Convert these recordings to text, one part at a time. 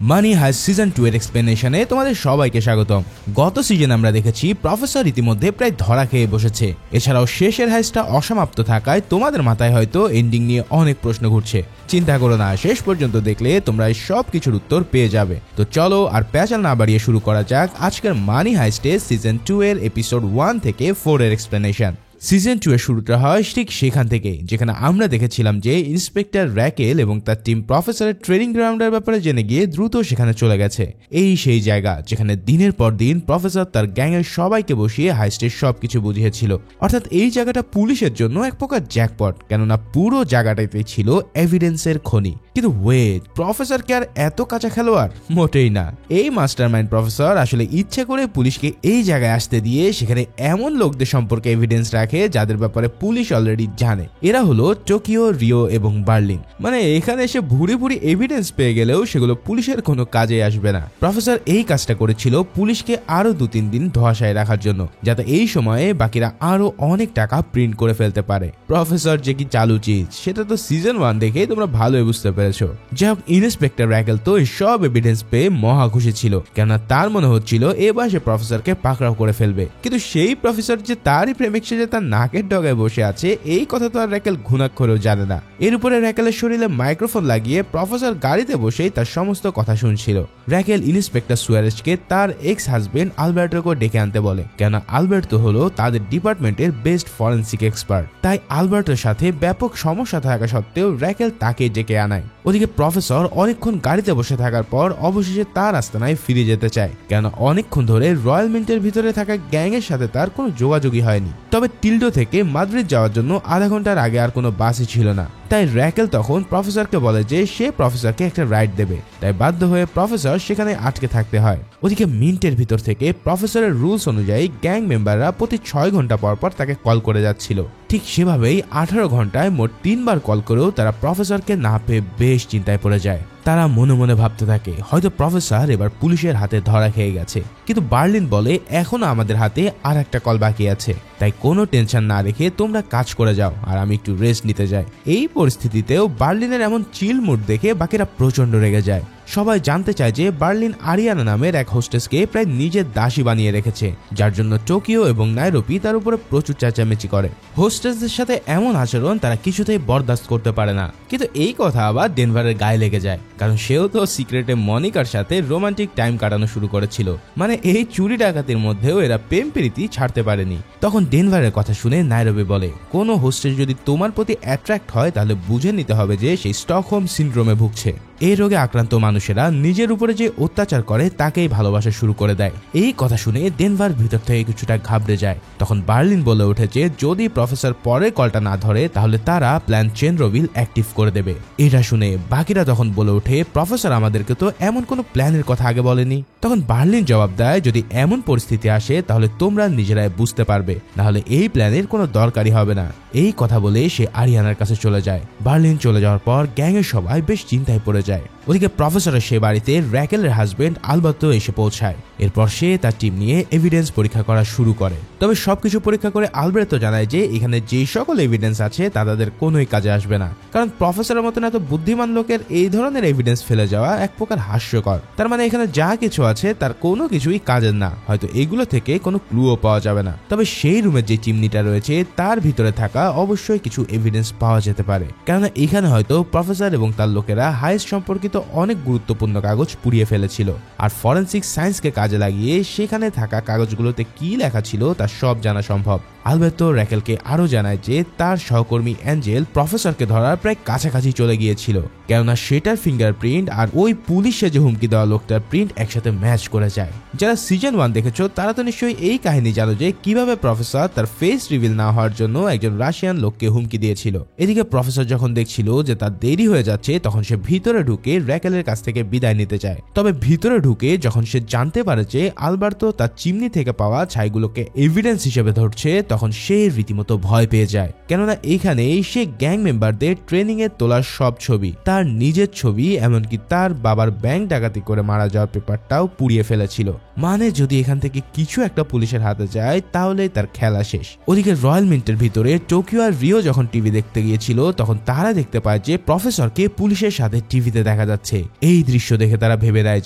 মানি highest season 2 এর এক্সপ্লেনেশনে তোমাদের সবাইকে স্বাগতম। গত সিজনে আমরা দেখেছি প্রফেসর ইতিমধ্যে প্রায় ধরা খেয়ে বসেছে। এছাড়াও শেষের হাইস্টটা অসমাপ্ত থাকায় তোমাদের মাথায় হয়তো এন্ডিং নিয়ে অনেক প্রশ্ন ঘুরছে। চিন্তা করো না, শেষ পর্যন্ত দেখলে তোমরা এই সব কিছুর উত্তর পেয়ে যাবে। তো চলো আর প্যাচাল না বাড়িয়ে শুরু করা যাক আজকের মানি হাইস্টে সিজন 2 এর এপিসোড 1 থেকে 4 এর এক্সপ্লেনেশন। সিজন 2 এর শুরুটা হয় ঠিক সেখান থেকে যেখানে আমরা দেখেছিলাম যে ইন্সপেক্টর র্যাকেল এবং তার টিম প্রফেসরের ট্রেনিং গ্রাউন্ডের ব্যাপারে জেনে গিয়ে দ্রুত সেখানে চলে গেছে। এই সেই জায়গা যেখানে দিনের পর দিন প্রফেসর তার গ্যাংয়ের সবাইকে বসিয়ে হাইস্টের সবকিছু বুঝিয়েছিল। অর্থাৎ এই জায়গাটা পুলিশের জন্য এক প্রকার জ্যাকপট, কেননা পুরো জায়গাটাতে ছিল এভিডেন্সের খনি। কিন্তু ওয়েট, প্রফেসর কে আর এত কাঁচা খেলোয়াড়? মোটেই না। এই মাস্টারমাইন্ড প্রফেসর আসলে ইচ্ছে করে পুলিশকে এই জায়গায় আসতে দিয়ে সেখানে এমন লোকদের সম্পর্কে এভিডেন্স রাখে যাদের ব্যাপারে পুলিশ অলরেডি জানে। এরা হলো টোকিও, রিও এবং বার্লিন। মানে এখানে এসে ভুরি ভুরি এভিডেন্স পেয়ে গেলেও সেগুলো পুলিশের কোনো কাজে আসবে না। প্রফেসর এই কাজটা করেছিল পুলিশকে আরো 2-3 দিন ধোঁয়াশায় রাখার জন্য, যাতে এই সময়ে বাকিরা আরো অনেক টাকা প্রিন্ট করে ফেলতে পারে। প্রফেসর যে কি চালু চিজ সেটা তো সিজন 1 দেখেই তোমরা ভালোই বুঝতে পেরেছো। যাই হোক, ইন্সপেক্টর র্যাকেল তো এই সব এভিডেন্স পেয়ে মহা খুশি ছিল, কেননা তার মনে হচ্ছিল এবার সে প্রফেসরকে পাকড়াও করে ফেলবে। কিন্তু সেই প্রফেসর যে তারই প্রেমিক সে তার নাকের ডগায় বসে আছে এই কথা তো আর র্যাকেল ঘুণাক্ষরেও জানে না। এর উপরে র্যাকেলের শরীরে মাইক্রোফোন লাগিয়ে প্রফেসর গাড়িতে বসেই তার সমস্ত কথা শুনছিল। র্যাকেল ইন্সপেক্টর সুয়ারেজকে তার এক্স হাজবেন্ড আলবার্টোকে ডেকে আনতে বলে, কেন আলবার্টো হলো তাদের ডিপার্টমেন্টের বেস্ট ফরেন্সিক এক্সপার্ট। তাই আলবার্টোর সাথে ব্যাপক সমস্যা থাকা সত্ত্বেও র্যাকেল তাকে ডেকে আনায়। ওদিকে প্রফেসর অনেকক্ষণ গাড়িতে বসে থাকার পর অবশেষে তার আস্তানায় ফিরে যেতে চায়, কেন অনেকক্ষণ ধরে রয়্যাল মিন্টের ভিতরে থাকা গ্যাংয়ের সাথে তার কোনো যোগাযোগই হয়নি। তবে টিল্ডো থেকে মাদ্রিদ যাওয়ার জন্য আধা ঘন্টার আগে আর কোনো বাসই ছিল না। তাই র্যাকেল তখন প্রফেসরকে বলে যে সে প্রফেসরকে একটা রাইড দেবে। তাই বাধ্য হয়ে প্রফেসর সেখানে আটকে থাকতে হয়। ওদিকে মিন্টের ভিতর থেকে প্রফেসরের রুলস অনুযায়ী গ্যাং মেম্বাররা প্রতি 6 ঘন্টা পর পর তাকে কল করে যাচ্ছিল। ঠিক সেভাবেই 18 ঘন্টায় মোট 3 বার কল করেও তারা প্রফেসরকে না পেয়ে বেশ চিন্তায় পড়ে যায়। তারা মনে মনে ভাবতে থাকে হয়তো প্রফেসর এবার পুলিশের হাতে ধরা খেয়ে গেছে। কিন্তু বার্লিন বলে এখনো আমাদের হাতে আর একটা কল বাকি আছে, তাই কোনো টেনশন না রেখে তোমরা কাজ করে যাও আর আমি একটু রেস্ট নিতে যাই। এই পরিস্থিতিতেও বার্লিনের এমন চিল মুড দেখে বাকিরা প্রচন্ড রেগে যায়। সবাই জানতে চায় যে বার্লিন আরিয়ানা নামের এক হোস্টেসকে প্রায় নিজের দাসী বানিয়ে রেখেছে, যার জন্য টোকিও এবং নাইরোবি তার উপরে প্রচুর চেঁচামেচি করে। হোস্টেসদের সাথে এমন আচরণ তারা কিছুতেই বরদাস্ত করতে পারে না। কিন্তু এই কথা আবার ডেনভারের গায়ে লেগে যায়, কারণ সেও তো সিক্রেটে মনিকার সাথে রোমান্টিক টাইম কাটানো শুরু করেছিল। মানে এই চুরি ডাকাতির মধ্যেও এরা প্রেম প্রীতি ছাড়তে পারেনি। তখন ডেনভারের কথা শুনে নাইরোবি বলে, কোনো হোস্টেস যদি তোমার প্রতি অ্যাট্রাক্ট হয় তাহলে বুঝে নিতে হবে যে সেই স্টকহোম সিনড্রোমে ভুগছে। এই রোগে আক্রান্ত মানুষেরা নিজের উপরে যে অত্যাচার করে তাকেই ভালোবাসা শুরু করে দেয়। এই কথা শুনে ডেনভার ভিতর থেকে কিছুটা ঘাবড়ে যায়। তখন বার্লিন বলে ওঠে যে যদি প্রফেসর পরের কলটা না ধরে তাহলে তারা প্ল্যান চেনরোভিল অ্যাক্টিভ করে দেবে। এটা শুনে বাকিরা তখন বলে ওঠে, প্রফেসর আমাদেরকে তো এমন কোনো প্ল্যানের কথা আগে বলেনি। তখন বার্লিন জবাব দেয়, যদি এমন পরিস্থিতি আসে তাহলে তোমরা নিজেরাই বুঝতে পারবে, নাহলে এই প্ল্যানের কোনো দরকারই হবে না। এই কথা বলে সে আরিয়ানার কাছে চলে যায়। বার্লিন চলে যাওয়ার পর গ্যাংয়ের সবাই বেশ চিন্তায় পড়ে যায়। ওদিকে প্রফেসরের সে বাড়িতে র্যাকেলের হাজবেন্ড আলবার্তো এসে পৌঁছায়। এরপর সে তার টিম নিয়ে এভিডেন্স পরীক্ষা করা শুরু করে। তবে সবকিছু পরীক্ষা করে আলবার্তো জানায় যে এখানে যে সকল এভিডেন্স আছে তা তাদের কোনোই কাজে আসবে না, কারণ প্রফেসরের মতন এত বুদ্ধিমান লোকের এই ধরনের এভিডেন্স ফেলে যাওয়া এক প্রকার হাস্যকর। তার মানে এখানে যা কিছু আছে তার কোনো কিছুই কাজের না, হয়তো এগুলো থেকে কোনো ক্লুও পাওয়া যাবে না। তবে সেই রুমের যে চিমনিটা রয়েছে তার ভিতরে থাকা অবশ্যই কিছু এভিডেন্স পাওয়া যেতে পারে, কেননা এখানে হয়তো প্রফেসর এবং তার লোকেরা হাইস্ট সম্পর্কিত অনেক গুরুত্বপূর্ণ কাগজ পুড়িয়ে ফেলেছিল। আর ফরেন্সিক সায়েন্সকে কাজে লাগিয়ে সেখানে থাকা কাগজগুলোতে কি লেখা ছিল তা সব জানা সম্ভব। আলবার্তো র্যাকেলকে আরো জানায় যে তার সহকর্মী অ্যাঞ্জেল প্রফেসরকে ধরার প্রায় কাছাকাছি চলে গিয়েছিল, কেননা সেটার ফিঙ্গারপ্রিন্ট আর ওই পুলিশে যে হুমকি দেওয়া লোকটার প্রিন্ট একসাথে ম্যাচ করে যায়। যারা সিজন 1 দেখেছো তারা তো নিশ্চয়ই এই কাহিনী জানো যে কিভাবে প্রফেসর তার ফেস রিভিল না হওয়ার জন্য একজন রাশিয়ান লোককে হুমকি দিয়েছিল। এদিকে প্রফেসর যখন দেখছিল যে তার দেরি হয়ে যাচ্ছে তখন সে ভিতরে ঢুকে র্যাকেলের কাছ থেকে বিদায় নিতে চায়। তবে ভিতরে ঢুকে যখন সে জানতে পারে যে আলবার্তো তার চিমনি থেকে পাওয়া ছাইগুলোকে এভিডেন্স হিসেবে ধরছে, তখন সে রীতিমতো ভয় পেয়ে যায়, কেননা এখানে সে গ্যাং মেম্বারদের ট্রেনিং এ তোলা সব ছবি, তার নিজের ছবি, এমনকি তার বাবার ব্যাংক ডাকাতি করে মারা যাওয়ার পেপারটাও পুড়িয়ে ফেলেছিল। মানে যদি এখান থেকে কিছু একটা পুলিশের হাতে যায় তাহলে তার খেলা শেষ। ওদিকে রয়্যাল মিন্টের ভিতরে টোকিও আর রিও যখন টিভি দেখতে গিয়েছিল তখন তারা দেখতে পায় যে প্রফেসরকে পুলিশের সাথে টিভিতে দেখা যাচ্ছে। এই দৃশ্য দেখে তারা ভেবে দেয়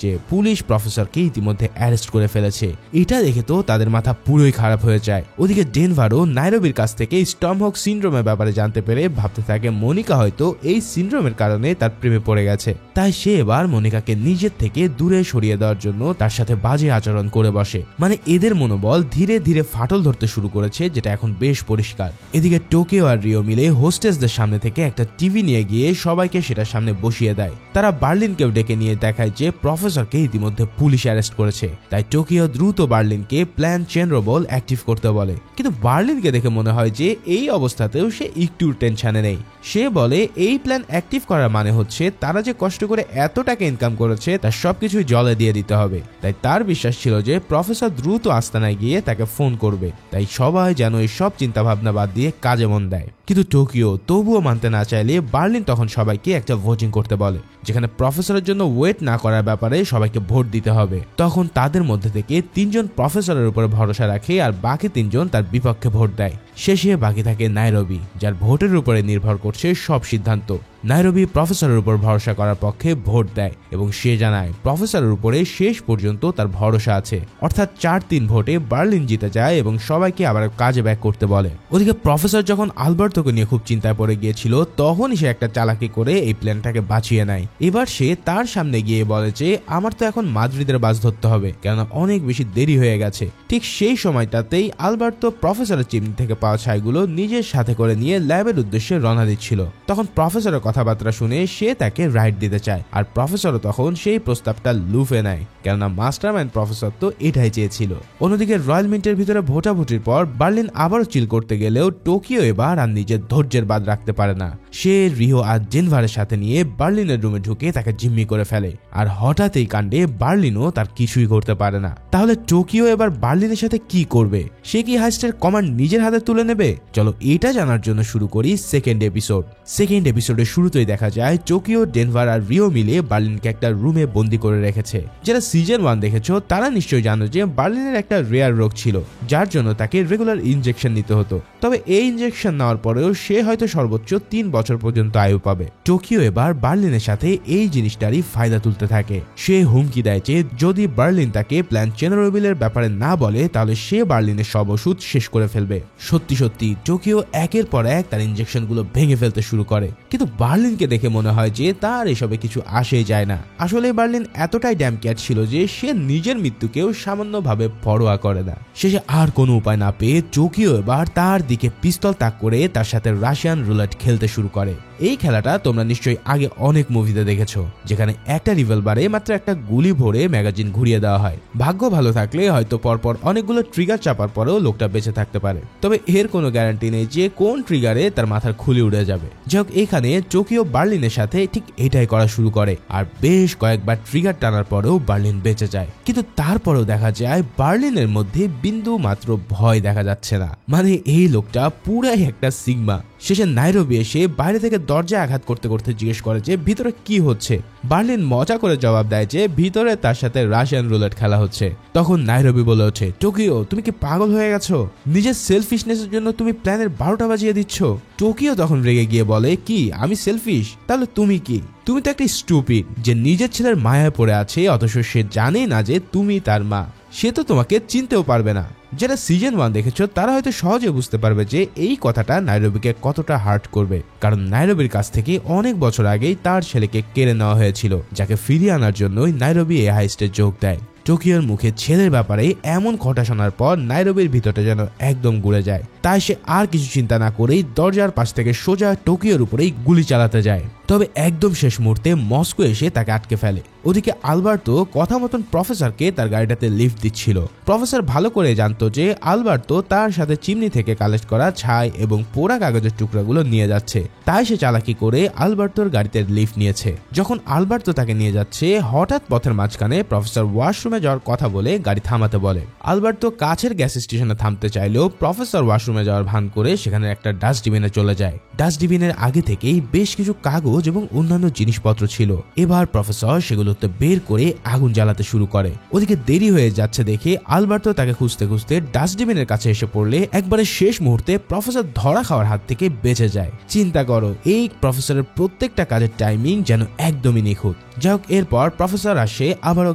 যে পুলিশ প্রফেসরকে ইতিমধ্যে অ্যারেস্ট করে ফেলেছে। এটা দেখে তো তাদের মাথা পুরোই খারাপ হয়ে যায়। ওদিকে ডেনভারও নাইরোবির কাছ থেকে স্টর্মহক সিনড্রোমের ব্যাপারে জানতে পেরে ভাবতে থাকে মনিকা হয়তো এই সিনড্রোমের কারণে তার প্রেমে পড়ে গেছে। তাই সে এবার মনিকাকে নিজের থেকে দূরে সরিয়ে দেওয়ার জন্য তার সাথে বাজে আচরণ করে বসে। মানে এদের মনোবল ধীরে ধীরে ফাটল ধরতে শুরু করেছে, যেটা এখন বেশ পরিষ্কার। এদিকে টোকিও আর রিও মিলে হোস্টেসদের সামনে থেকে একটা টিভি নিয়ে গিয়ে সবাইকে সেটার সামনে বসিয়ে দেয়। তারা বার্লিনকেও ডেকে নিয়ে দেখায় যে প্রফেসরকে ইতিমধ্যে পুলিশ অ্যারেস্ট করেছে। তাই টোকিও দ্রুত বার্লিনকে প্ল্যান চেনরোবল অ্যাক্টিভ করতে বলে, কিন্তু বার্লিনকে দেখে মনে হয় যে এই অবস্থাতেও সে একটু টেনশনে নেই। সে বলে এই প্ল্যান অ্যাক্টিভ করার মানে হচ্ছে তারা যে কষ্ট করে এত টাকা ইনকাম করেছে তার সবকিছুই জলে দিয়ে দিতে হবে। তাই তার বিশ্বাস ছিল যে প্রফেসর দ্রুত আস্তানায় গিয়ে তাকে ফোন করবে। তাই সবাই যেন এই সব চিন্তা ভাবনা বাদ দিয়ে কাজে মন দেয়। কিন্তু টোকিও তবুও মানতে না চাইলে বার্লিন তখন সবাইকে একটা ভোটিং করতে বলে, যেখানে প্রফেসরের জন্য ওয়েট না করার ব্যাপারে সবাইকে ভোট দিতে হবে। তখন তাদের মধ্যে থেকে 3 জন প্রফেসরের উপরে ভরসা রাখে আর বাকি 3 জন তার বিপক্ষে ভোট দেয়। শেষে বাকি থাকে নাইরোবি, যার ভোটের উপরে নির্ভর করছে সব সিদ্ধান্ত। নাইরোবি প্রফেসরের উপর ভরসা করার পক্ষে ভোট দেয় এবং সে জানায় প্রফেসরের উপরে শেষ পর্যন্ত তার ভরসা আছে। অর্থাৎ 4-3 ভোটে বার্লিন জিতে যায় এবং সবাইকে আবার কাজে ব্যাক করতে বলে। ওদিকে প্রফেসর যখন আলবার্তোকে নিয়ে খুব চিন্তায় পড়ে গিয়েছিল তখনই সে একটা চালাকি করে এই প্ল্যানটাকে বাঁচিয়ে নেয়। এবার সে তার সামনে গিয়ে বলে যে আমার তো এখন মাদ্রিদের বাস ধরতে হবে, কেননা অনেক বেশি দেরি হয়ে গেছে। ঠিক সেই সময়টাতেই আলবার্তো প্রফেসরের চিমনি থেকে পাওয়া ছাইগুলো নিজের সাথে করে নিয়ে ল্যাবের উদ্দেশ্যে রওনা দিচ্ছিল। তখন প্রফেসরের কথাবার্তা শুনে সে তাকে রাইড দিতে চায়, আর প্রফেসরও তখন সেই প্রস্তাবটা লুফে নেয়, কেননা মাস্টারমাইন্ড প্রফেসর তো এটাই চেয়েছিল। অন্যদিকে রয়্যাল মিন্টের ভিতরে ভোটাভুটির পর বার্লিন আবারও চিল করতে গেলেও টোকিও এবার আর নিজের ধৈর্যের বাদ রাখতে পারে না। সে রিও আর ডেনভারের সাথে নিয়ে বার্লিনের রুমে ঢুকে তাকে জিম্মি করে ফেলে। আর হঠাৎ এই কাণ্ডে বার্লিনও তার কিছুই করতে পারে না। তাহলে টোকিও এবার বার্লিনের সাথে কি করবে? সে কি হাইস্টের কমান্ড নিজের হাতে তুলে নেবে? চলো এটা জানার জন্য শুরু করি সেকেন্ড এপিসোড। সেকেন্ড এপিসোডের শুরুতেই দেখা যায় টোকিও, ডেনভার আর রিও মিলে বার্লিনকে একটা রুমে বন্দি করে রেখেছে। যারা সিজন 1 দেখেছো তারা নিশ্চয়ই জানো যে বার্লিনের একটা রেয়ার রোগ ছিল, যার জন্য তাকে রেগুলার ইনজেকশন নিতে হতো। তবে এই ইনজেকশন নেওয়ার পরেও সে হয়তো সর্বোচ্চ 3 বছর পর্যন্ত আয়ু পাবে। টোকিও এবার বার্লিনের সাথে এই জিনিসটারই ফায়দা তুলতে থাকে। সে হুমকি দেয় যে যদি বার্লিন তাকে প্ল্যান চেনরোবিলের ব্যাপারে না বলে তাহলে সে বার্লিনের সব ওষুধ শেষ করে ফেলবে। সত্যি সত্যি টোকিও একের পর এক তার ইনজেকশনগুলো ভেঙে ফেলতে শুরু করে, কিন্তু বার্লিনকে দেখে মনে হয় যে তার এসবে কিছু আসেই যায় না। আসলে বার্লিন এতটাই ড্যাম ক্যাট ছিল যে সে নিজের মৃত্যুকেও সামান্যভাবে পরোয়া করে না। শেষে আর কোনো উপায় না পেয়ে টোকিও এবার তার দিকে পিস্তল তাক করে তার সাথে রাশিয়ান রুলেট খেলতে শুরু করে। এই খেলাটা তোমরা নিশ্চয়ই আগে অনেক মুভিতে দেখেছো, যেখানে একটা রিভলভারে মাত্র একটা গুলি ভরে ম্যাগাজিন ঘুরিয়ে দেওয়া হয়। ভাগ্য ভালো থাকলে হয়তো পরপর অনেকগুলো ট্রিগার চাপার পরেও লোকটা বেঁচে থাকতে পারে, তবে এর কোনো গ্যারান্টি নেই যে কোন ট্রিগারে তার মাথার খুলি উড়ে যাবে। যাই হোক, এখানে টোকিও বার্লিনের সাথে ঠিক এটাই করা শুরু করে, আর বেশ কয়েকবার ট্রিগার টানার পরেও বার্লিন বেঁচে যায়। কিন্তু তারপরেও দেখা যায় বার্লিনের মধ্যে বিন্দু মাত্র ভয় দেখা যাচ্ছে না। মানে এই লোকটা পুরাই একটা সিগমা। শেষে নাইরোবি এসে বাইরে থেকে দরজায় আঘাত করতে করতে জিজ্ঞেস করে যে ভিতরে কি হচ্ছে। বার্লিন মজা করে জবাব দেয় যে ভিতরে তার সাথে রাশিয়ান রুলেট খেলা হচ্ছে। তখন নাইরোবি বলে ওঠে, টোকিও তুমি কি পাগল হয়ে গেছো? নিজের সেলফিশনেসের জন্য তুমি প্ল্যানের 12টা বাজিয়ে দিচ্ছ। টোকিও তখন রেগে গিয়ে বলে, কি আমি সেলফিশ? তাহলে তুমি কি? তুমি তো একটা স্টুপিড যে নিজের ছেলের মায়ায় পড়ে আছে, অথচ সে জানে না যে তুমি তার মা। সে তো তোমাকে চিনতেও পারবে না। যারা সিজন 1 দেখেছো তারা হয়তো সহজে বুঝতে পারবে যে এই কথাটা নাইরোবিকে কতটা হার্ট করবে, কারণ নাইরোবির কাছ থেকে অনেক বছর আগেই তার ছেলেকে কেড়ে নেওয়া হয়েছিল, যাকে ফিরিয়ে আনার জন্যই নাইরোবি এই হাইস্টে যোগ দেয়। টোকিওর মুখে ছেলের ব্যাপারে এমন কথা শোনার পর নাইরোবির ভিতরটা যেন একদম ঘুরে যায়। তাই সে আর কিছু চিন্তা না করেই দরজার পাশ থেকে সোজা টোকিওর উপরেই গুলি চালাতে যায়। তবে একদম শেষ মুহূর্তে মস্কো এসে তাকে আটকে ফেলে। ওদিকে আলবার্তো কথা মতন প্রফেসরকে তার গাড়িটাতে লিফট দিচ্ছিল। প্রফেসর ভালো করে জানতো যে আলবার্তো তার সাথে চিমনি থেকে কালেক্ট করা ছাই এবং পোড়া কাগজের টুকরাগুলো নিয়ে যাচ্ছে, তাই সে চালাকি করে আলবার্তোর গাড়িতে লিফট নিয়েছে। যখন আলবার্তো তাকে নিয়ে যাচ্ছে, হঠাৎ পথের মাঝখানে প্রফেসর ওয়াশরুমে যাওয়ার কথা বলে গাড়ি থামাতে বলে। আলবার্তো কাছের গ্যাস স্টেশনে থামতে চাইলেও প্রফেসর ওয়াশরুমে যাওয়ার ভান করে সেখানে একটা ডাস্টবিনে চলে যায়। ডাস্টবিনের আগে থেকেই বেশ কিছু কাগজ এবং অন্যান্য জিনিসপত্র ছিল। এবার প্রফেসর সেগুলোতে বের করে আগুন জ্বালাতে শুরু করে। ওদিকে দেরি হয়ে যাচ্ছে দেখে আলবার্তো তাকে খুঁজতে খুঁজতে ডাস্টবিনের কাছে এসে পড়লে একবারে শেষ মুহূর্তে প্রফেসর ধরা খাওয়ার হাত থেকে বেঁচে যায়। চিন্তা করো, এই প্রফেসরের প্রত্যেকটা কাজের টাইমিং যেন একদমই নিখুঁত। যাই হোক, এরপর প্রফেসর আসে আবারও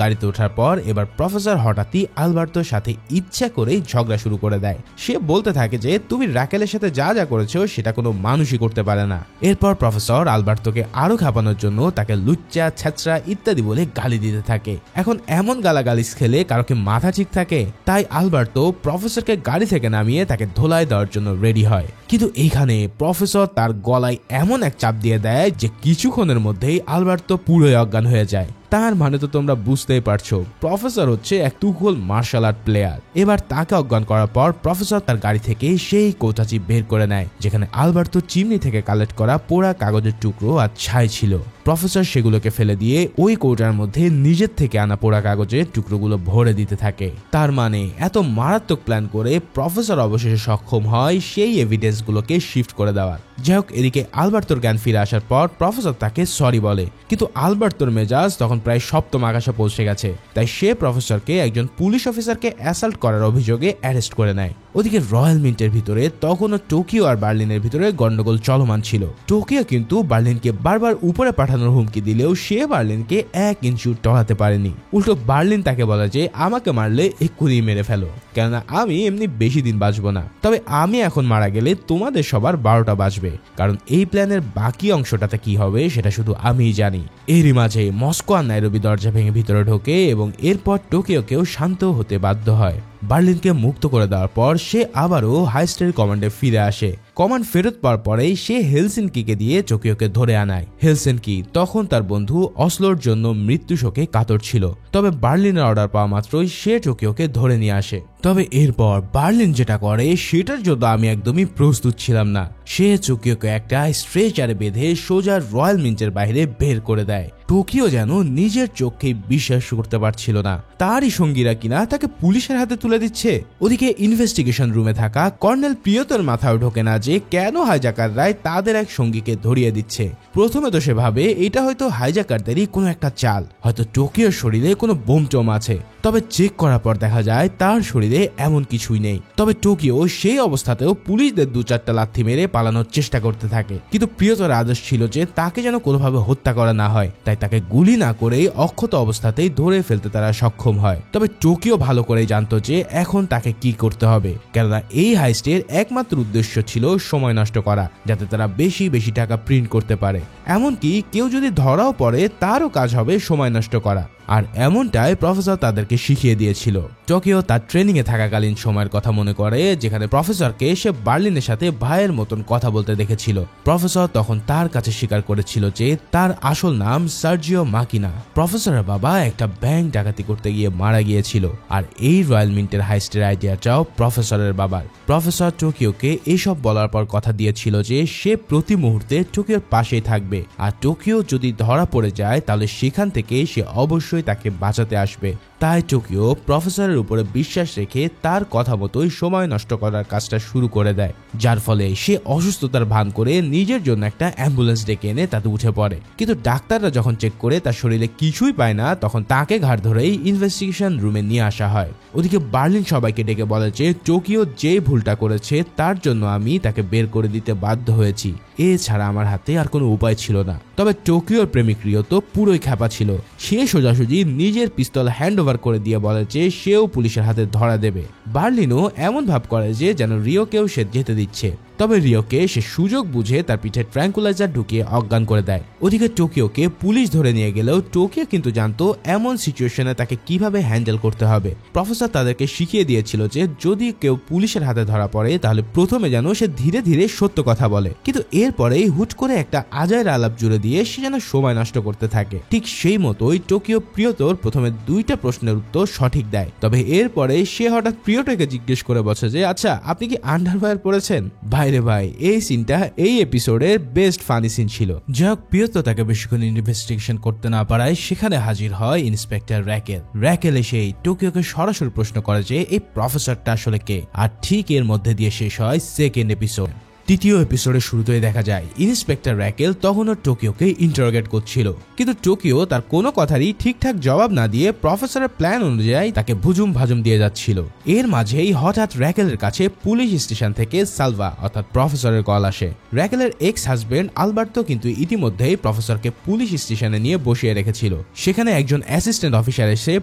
গাড়িতে ওঠার পর। এবার প্রফেসর হঠাৎই আলবার্তোর সাথে ইচ্ছা করেই ঝগড়া শুরু করে দেয়। সে বলতে থাকে যে তুমি রাকেলের সাথে যা যা করেছো সেটা কোনো মানুষই করতে পারে না। এরপর প্রফেসর আলবার্তোকে আরো খাপানোর জন্য তাকে লুচ্চা, ছ্যাচরা ইত্যাদি বলে গালি দিতে থাকে। এখন এমন গালাগালিজ খেলে কারো কি মাথা ঠিক থাকে? তাই আলবার্তো প্রফেসরকে গাড়ি থেকে নামিয়ে তাকে ধোলাই দেওয়ার জন্য রেডি হয়। কিন্তু এইখানে প্রফেসর তার গলায় এমন এক চাপ দিয়ে দেয় যে কিছুক্ষণের মধ্যেই আলবার্তো পুরোই অজ্ঞান হয়ে যায়। তার মানে তো তোমরা বুঝতেই পারছো, প্রফেসর হচ্ছে এক তুখোল মার্শাল আর্ট প্লেয়ার। এবার তাকে অজ্ঞান করার পর প্রফেসর তার গাড়ি থেকে সেই কৌটাচি বের করে নেয়, যেখানে আলবার্তো চিমনি থেকে কালেক্ট করা পোড়া কাগজের টুকরো আর ছাই ছিল। প্রফেসর সেগুলোকে ফেলে দিয়ে ওই কৌটার মধ্যে নিজের থেকে আনা পোড়া কাগজের টুকরোগুলো ভরে দিতে থাকে। তার মানে এত মারাত্মক প্ল্যান করে প্রফেসর অবশেষে সক্ষম হয় সেই এভিডেন্স গুলোকে শিফট করে দেওয়ার। যাই হোক, এদিকে আলবার্তোর জ্ঞান ফিরে আসার পর প্রফেসর তাকে সরি বলে, কিন্তু আলবার্তোর মেজাজ তখন প্রায় সপ্তম আকাশে পৌঁছে গেছে। তাই সে প্রফেসরকে একজন পুলিশ অফিসারকে অ্যাসাল্ট করার অভিযোগে অ্যারেস্ট করে নেয়। ওদিকে রয়্যাল মিন্টের ভিতরে তখনও টোকিও আর বার্লিনের ভিতরে গন্ডগোল চলমান ছিল। টোকিও কিন্তু বার্লিনকে বারবার উপরে পাঠানোর হুমকি দিলেও সে বার্লিনকে 1 ইঞ্চিও টলাতে পারেনি। উল্টো বার্লিন তাকে বলে যে আমাকে মারলে এক্ষুনি মেরে ফেলো, কেননা আমি এমনি বেশি দিন বাঁচবো না। তবে আমি এখন মারা গেলে তোমাদের সবার 12টা বাজবে, কারণ এই প্ল্যানের বাকি অংশটাতে কি হবে সেটা শুধু আমিই জানি। এরই মাঝে মস্কো আর নাইরোবি দরজা ভেঙে ভিতরে ঢোকে এবং এরপর টোকিওকেও শান্ত হতে বাধ্য হয়। বার্লিনকে মুক্ত করে দেওয়ার পর সে আবারও হাইস্টের কমান্ডে ফিরে আসে। কমান্ড ফেরত পাওয়ার পরেই সে হেলসিনকিকে দিয়ে টোকিওকে ধরে আনায়। হেলসিনকি তখন তার বন্ধু অসলোর জন্য মৃত্যু শোকে কাতর ছিল। তবে বার্লিনের অর্ডার পাওয়া মাত্রই সে টোকিওকে ধরে নিয়ে আসে। তবে এরপর বার্লিন যেটা করে সেটার জন্য আমি একদমই প্রস্তুত ছিলাম না। সে টোকিওকে একটা স্ট্রেচারে বেঁধে সোজা রয়্যাল মিন্টের বাইরে বের করে দেয়। টোকিও যেন নিজের চোখে বিশ্বাস করতে পারছিল না, তারই সঙ্গীরা কিনা তাকে পুলিশের হাতে তুলে দিচ্ছে। ওদিকে ইনভেস্টিগেশন রুমে থাকা কর্নেল প্রিয়তর মাথায় ঢোকে না যে কেন হাইজাকাররাই তাদের এক সঙ্গীকে ধরিয়ে দিচ্ছে। প্রথমে তো সে ভাবে এটা হয়তো হাইজাকারদেরই কোনো একটা চাল, হয়তো টোকিওর শরীরে কোনো বোম টোম আছে। তবে চেক করার পর দেখা যায় তার শরীরে এমন কিছুই নেই। তবে টোকিও সেই অবস্থাতেও পুলিশদের 2-4টা লাথি মেরে পালানোর চেষ্টা করতে থাকে। কিন্তু প্রিয়তর আদেশ ছিল যে তাকে যেন কোনোভাবে হত্যা করা না হয়, তাই তাকে গুলি না করেই অক্ষত অবস্থাতেই ধরে ফেলতে তারা সক্ষম হয়। তবে টোকিও ভালো করেই জানতো যে এখন তাকে কি করতে হবে, কেননা এই হাইস্টের একমাত্র উদ্দেশ্য ছিল সময় নষ্ট করা, যাতে তারা বেশি বেশি টাকা প্রিন্ট করতে পারে। এমনকি কেউ যদি ধরাও পড়ে তারও কাজ হবে সময় নষ্ট করা। আর এমনটাই প্রফেসর তাদেরকে শিখিয়ে দিয়েছিল। টোকিও তার ট্রেনিং এ থাকাকালীন সময়ের কথা মনে করে, যেখানে প্রফেসরকে সে বার্লিনের সাথে ভাইয়ের মতন কথা বলতে দেখেছিল। প্রফেসর তখন তার কাছে স্বীকার করেছিল যে তার আসল নাম সার্জিও মাকিনা। প্রফেসরের বাবা একটা ব্যাংক ডাকাতি করতে গিয়ে মারা গিয়েছিল, আর এই রয়্যাল মিন্টের হাইস্টের আইডিয়াটাও প্রফেসরের বাবার। প্রফেসর টোকিওকে এসব বলার পর কথা দিয়েছিল যে সে প্রতি মুহূর্তে টোকিওর পাশেই থাকবে, আর টোকিও যদি ধরা পড়ে যায় তাহলে সেখান থেকে সে অবশ্যই তাকে বাঁচাতে আসবে। তাই টোকিও প্রফেসরের উপরে বিশ্বাস রেখে তার কথা মতোই সময় নষ্ট করার কাজটা শুরু করে দেয়, যার ফলে সে অসুস্থতার ভান করে নিজের জন্য একটা অ্যাম্বুলেন্স ডেকে এনে তাতে উঠে পড়ে। কিন্তু ডাক্তাররা যখন চেক করে তার শরীরে কিছুই পায় না, তখন তাকে ঘাড় ধরেই ইনভেস্টিগেশন রুমে নিয়ে আসা হয়। ওদিকে বার্লিন সবাইকে ডেকে বলে যে টোকিও যে ভুলটা করেছে তার জন্য আমি তাকে বের করে দিতে বাধ্য হয়েছি, এছাড়া আমার হাতে আর কোনো উপায় ছিল না। তবে টোকিওর প্রেমিক রিও তো পুরোই খ্যাপা ছিল। সে সোজাসুজি নিজের পিস্তল হ্যান্ড ওভার করে দিয়ে বলে যে সেও পুলিশের হাতে ধরা দেবে। বার্লিনও এমন ভাব করে যে যেন রিওকেও সে যেতে দিচ্ছে। তবে রিওকে সে সুযোগ বুঝে তার পিঠে ট্র্যাঙ্কুলাইজার ঢুকিয়ে অজ্ঞান করে দেয়। ওদিকে টোকিওকে পুলিশ ধরে নিয়ে গেলেও টোকিও কিন্তু জানতো এমন সিচুয়েশনে তাকে কিভাবে হ্যান্ডেল করতে হবে। প্রফেসর তাদেরকে শিখিয়ে দিয়েছিল যে যদি কেউ পুলিশের হাতে ধরা পড়ে তাহলে প্রথমে যেন সে ধীরে ধীরে সত্য কথা বলে, কিন্তু এরপরেই হুট করে একটা আজাইর আলাপ জুড়ে দিয়ে সে যেন সময় নষ্ট করতে থাকে। ঠিক সেই মতোই টোকিও প্রিয়তর প্রথমে 2টা প্রশ্নের উত্তর সঠিক দেয়, তবে এরপরে সে হঠাৎ প্রিয়টাকে জিজ্ঞেস করে বসে যে আচ্ছা আপনি কি আন্ডারওয়্যার পরেছেন? ভাইরে ভাই, এই সিনটা এই এপিসোডের বেস্ট ফানি সিন ছিল। যাই হোক, প্রিয়ত তাকে বেশিক্ষণ ইনভেস্টিগেশন করতে না পারায় সেখানে হাজির হয় ইন্সপেক্টর র্যাকেল। র্যাকেল এসেই টোকিওকে সরাসরি প্রশ্ন করে যে এই প্রফেসরটা আসলে কে, আর ঠিক এর মধ্যে দিয়ে শেষ হয় সেকেন্ড এপিসোড। তৃতীয় এপিসোডের শুরুতেই দেখা যায় ইন্সপেক্টর র্যাকেল তখনও টোকিওকে ইন্টারোগেট করছিল, কিন্তু টোকিও তার কোনো কথারই ঠিকঠাক জবাব না দিয়ে প্রফেসরের প্ল্যান অনুযায়ী তাকে ভুজুম ভাজুম দিয়ে যাচ্ছিল। এর মাঝেই হঠাৎ র্যাকেলের কাছে পুলিশ স্টেশন থেকে সালভা অর্থাৎ প্রফেসরের কল আসে। র্যাকেলের এক্স হাজবেন্ড আলবার্তো কিন্তু ইতিমধ্যেই প্রফেসরকে পুলিশ স্টেশনে নিয়ে বসিয়ে রেখেছিল। সেখানে একজন অ্যাসিস্ট্যান্ট অফিসার এসে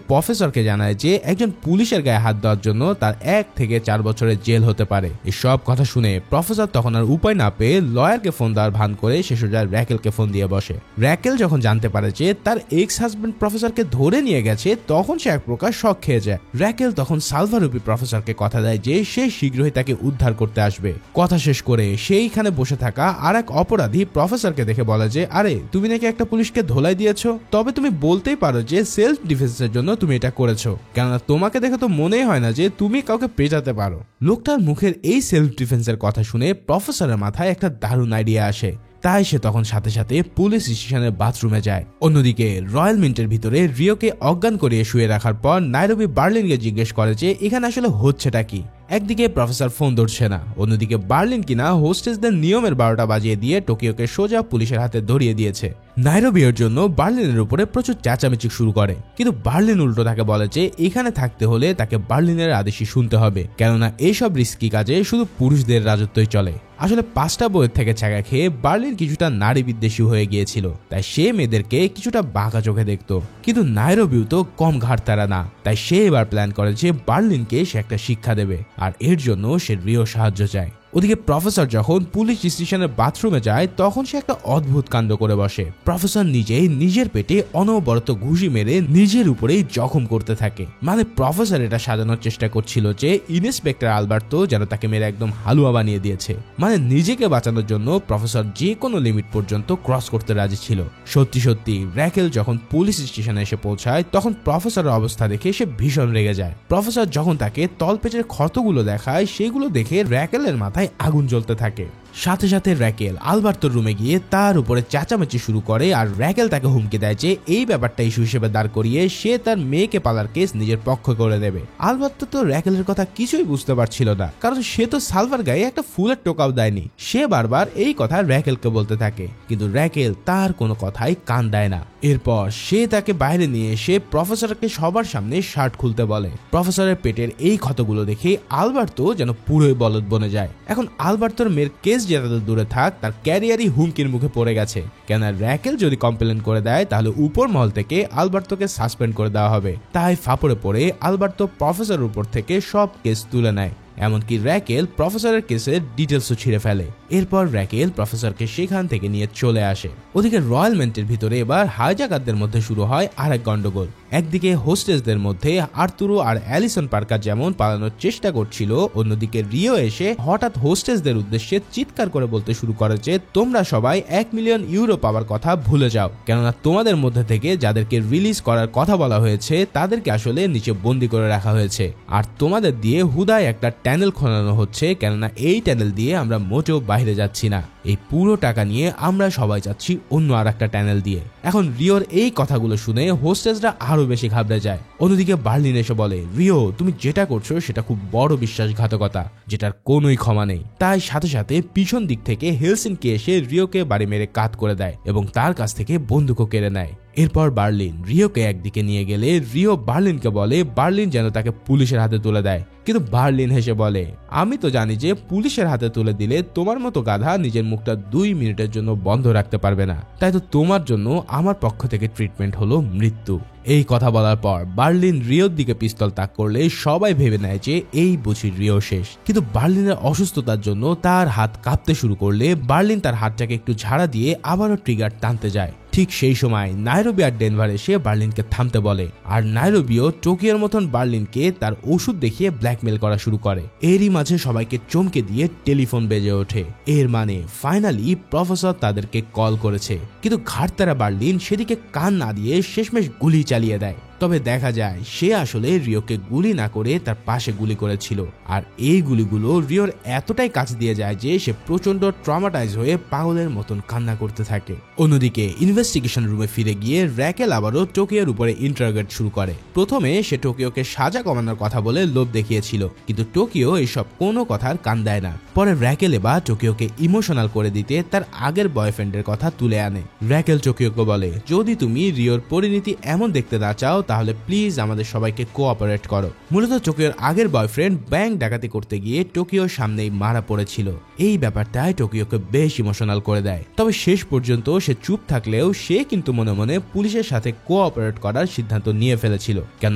প্রফেসরকে জানায় যে একজন পুলিশের গায়ে হাত দেওয়ার জন্য তার 1 থেকে 4 বছরের জেল হতে পারে। এসব কথা শুনে প্রফেসর তখন আর উপায় না পেয়ে লয়ারকে ফোন দেওয়ার ভান করে সে সোজা র্যাকেলকে ফোন দিয়ে বসে। র্যাকেল যখন জানতে পারে যে তার এক্স হাজবেন্ড প্রফেসরকে ধরে নিয়ে গেছে তখন সে এক প্রকার শক খেয়ে যায়। র্যাকেল তখন সালভারূপী প্রফেসরকে কথা দেয় যে সে শীঘ্রই তাকে উদ্ধার করতে আসবে। কথা শেষ করে সেইখানে বসে থাকা আর এক অপরাধী প্রফেসরকে দেখে বলে যে আরে তুমি নাকি একটা পুলিশকে ধোলাই দিয়েছো, তবে তুমি বলতেই পারো যে সেলফ ডিফেন্সের জন্য তুমি এটা করেছো, কেননা তোমাকে দেখে তো মনেই হয় না যে তুমি কাউকে পেটাতে পারো। লোকটার মুখের এই সেলফ ডিফেন্সের কথা শুনে প্রফেসরের মাথায় একটা দারুণ আইডিয়া আসে, তাই সে তখন সাথে সাথে পুলিশ স্টেশনের বাথরুমে যায়। অন্যদিকে রয়্যাল মিন্টের ভিতরে রিওকে অজ্ঞান করিয়ে শুয়ে রাখার পর নাইরোবি বার্লিনকে জিজ্ঞেস করে যে এখানে আসলে হচ্ছেটা কি। একদিকে প্রফেসর ফোন ধরছে না, অন্যদিকে বার্লিন কিনা হোস্টেসদের নিয়মের 12টা বাজিয়ে দিয়ে টোকিওকে সোজা পুলিশের হাতে ধরিয়ে দিয়েছে। নাইরোবির জন্য বার্লিনের উপরে প্রচুর চেঁচামেচি শুরু করে, কিন্তু বার্লিন উল্টো তাকে বলে যে এখানে থাকতে হলে তাকে বার্লিনের আদেশই শুনতে হবে, কেননা এইসব রিস্কি কাজে শুধু পুরুষদের রাজত্বই চলে। আসলে 5টা বইয়ের থেকে ছাগা খেয়ে বার্লিন কিছুটা নারী বিদ্বেষী হয়ে গিয়েছিল, তাই সে মেয়েদেরকে কিছুটা বাঁকা চোখে দেখত। কিন্তু নাইরোবিও তো কম ঘাড়তারা না, তাই সে এবার প্ল্যান করে যে বার্লিনকে সে একটা শিক্ষা দেবে, আর এর জন্য সে রিও সাহায্য চায়। ওদিকে প্রফেসর যখন পুলিশ স্টেশনের বাথরুমে যায় তখন সে একটা অদ্ভুত কাণ্ড করে বসে। প্রফেসর নিজেই নিজের পেটে অনবরত ঘুষি মেরে নিজের উপরেই জখম করতে থাকে। মানে প্রফেসর এটা সাজানোর চেষ্টা করছিল যে ইন্সপেক্টর আলবার্তো যেন তাকে মেরে একদম হালুয়া বানিয়ে দিয়েছে। মানে নিজেকে বাঁচানোর জন্য প্রফেসর যে কোনো লিমিট পর্যন্ত ক্রস করতে রাজি ছিল। সত্যি সত্যি র্যাকেল যখন পুলিশ স্টেশনে এসে পৌঁছায় তখন প্রফেসরের অবস্থা দেখে সে ভীষণ রেগে যায়। প্রফেসর যখন তাকে তলপেটের ক্ষতগুলো দেখায় সেগুলো দেখে র্যাকেলের মাথায় আগুন জ্বলতে থাকে। সাথে সাথে র্যাকেল আলবার্তোর রুমে গিয়ে তার উপরে চেঁচামেচি শুরু করে, আর র্যাকেল তাকে হুমকি দেয় যে এই ব্যাপারটা ইস্যু হিসেবে দাঁড় করিয়ে সে তার মেয়েকে পালার কেস নিজের পক্ষ করে দেবে। আলবার্তো তো র্যাকেলের কথা কিছুই বুঝতে পারছিল না, কারণ সে তো সালভার গায়ে একটা ফুলের টোকাও দেয়নি। সে বারবার এই কথা র্যাকেলকে বলতে থাকে, কিন্তু র্যাকেল তার কোনো কথাই কান দেয় না। এরপর সে তাকে বাইরে নিয়ে এসে প্রফেসরকে সবার সামনে শার্ট খুলতে বলে। প্রফেসরের পেটের এই ক্ষতগুলো দেখে আলবার্তো যেন পুরোই বলদ বনে যায়। এখন আলবার্তোর মেয়ের কেস যেতে দূরে থাক, তার ক্যারিয়ারই হুমকির মুখে পড়ে গেছে, কেন র্যাকেল যদি কমপ্লেন করে দেয় তাহলে উপর মহল থেকে আলবার্তোকে সাসপেন্ড করে দেওয়া হবে। তাই ফাপড়ে পড়ে আলবার্তো প্রফেসরের উপর থেকে সব কেস তুলে নেয়, এমনকি র্যাকেল প্রফেসরের কেসের ডিটেলসও ছিঁড়ে ফেলে। এরপর র্যাকেল প্রফেসরকে সেখান থেকে নিয়ে চলে আসে। ওদিকে রয়্যাল মিন্টের ভিতরে এবার হাইজাকারদের মধ্যে শুরু হয় আরেক গন্ডগোল। একদিকে হোস্টেসদের মধ্যে আর্তুরো আর অ্যালিসন পার্কার যেমন পালানোর চেষ্টা করছিল, অন্যদিকে রিও এসে হঠাৎ হোস্টেসদের উদ্দেশ্যে চিৎকার করে বলতে শুরু করে যে তোমরা সবাই 1 মিলিয়ন ইউরো পাওয়ার কথা ভুলে যাও, কেননা তোমাদের মধ্যে থেকে যাদেরকে রিলিজ করার কথা বলা হয়েছে তাদেরকে আসলে নিচে বন্দি করে রাখা হয়েছে, আর তোমাদের দিয়ে হুদায় একটা ট্যানেল খোলানো হচ্ছে, কেননা এই ট্যানেল দিয়ে আমরা মোটেও বাইরে যাচ্ছি না। এই পুরো টাকা নিয়ে আমরা সবাই যাচ্ছি অন্য আর একটা ট্যানেল দিয়ে। এখন রিওর এই কথাগুলো শুনে হোস্টেসরা আরো বেশি ঘাবড়ে যায়। অন্যদিকে বার্লিন এসে বলে রিও তুমি যেটা করছো সেটা খুব বড় বিশ্বাসঘাতকতা, যেটার কোনোই ক্ষমা নেই। তাই সাথে সাথে পিছন দিক থেকে হেলসিনকি এসে রিওকে বাড়ি মেরে কাত করে দেয় এবং তার কাছ থেকে বন্দুকও কেড়ে নেয়। এরপর বার্লিন রিওকে একদিকে নিয়ে গেলে রিও বার্লিনকে বলে বার্লিন যেন তাকে পুলিশের হাতে তুলে দেয়, কিন্তু বার্লিন হেসে বলে আমি তো জানি যে পুলিশের হাতে তুলে দিলে তোমার মতো গাধা নিজের মুখটা 2 মিনিটের জন্য বন্ধ রাখতে পারবে না, তাই তো তোমার জন্য আমার পক্ষ থেকে ট্রিটমেন্ট হলো মৃত্যু। এই কথা বলার পর বার্লিন রিওর দিকে পিস্তল তাক করলে সবাই ভেবে নেয় যে এই বুঝি রিও শেষ, কিন্তু বার্লিনের অসুস্থতার জন্য তার হাত কাঁপতে শুরু করলে বার্লিন তার হাতটাকে একটু ঝাড়া দিয়ে আবারও ট্রিগার টানতে যায়। ঠিক সেই সময় নাইরোবি আর ডেনভার এসে বার্লিনকে থামতে বলে, আর নাইরোবিও টোকিওর মতন বার্লিনকে তার ওষুধ দেখিয়ে ব্ল্যাকমেল করা শুরু করে। এরই মাঝে সবাইকে চমকে দিয়ে টেলিফোন বেজে ওঠে, এর মানে ফাইনালি প্রফেসর তাদেরকে কল করেছে। কিন্তু ঘাড়তারা বার্লিন সেদিকে কান না দিয়ে শেষমেশ গুলি চালিয়ে দেয়। তবে দেখা যায় সে আসলে রিওকে গুলি না করে তার পাশে গুলি করেছিল, আর এই গুলিগুলো রিওর এতটাই কাছে দিয়ে যায় যে সে প্রচন্ড ট্রমাটাইজ হয়ে পাগলের মতন কান্না করতে থাকে। অন্যদিকে ইনভেস্টিগেশন রুমে ফিরে গিয়ে র্যাকেল আবারও টোকিওর উপরে ইন্টারোগেট শুরু করে। প্রথমে সে টোকিওকে সাজা কমানোর কথা বলে লোভ দেখিয়েছিল, কিন্তু টোকিও এসব কোনো কথার কান দেয় না। পরে র্যাকেল এবার টোকিওকে ইমোশনাল করে দিতে তার আগের বয়ফ্রেন্ডের কথা তুলে আনে। র্যাকেল টোকিওকে বলে যদি তুমি রিওর পরিণতি এমন দেখতে না চাও তাহলে প্লিজ আমাদের সবাইকে কোঅপারেট করো। মূলত টোকিওর আগের বয়ফ্রেন্ড ব্যাংক ডাকাতি করতে গিয়ে টোকিওর সামনেই মারা পড়েছিল। এই ব্যাপারটাই টোকিওকে বেশ ইমোশনাল করে দেয়। তবে শেষ পর্যন্ত সে চুপ থাকলেও সে কিন্তু মনে মনে পুলিশের সাথে কোঅপারেট করার সিদ্ধান্ত নিয়ে ফেলেছিল, কেন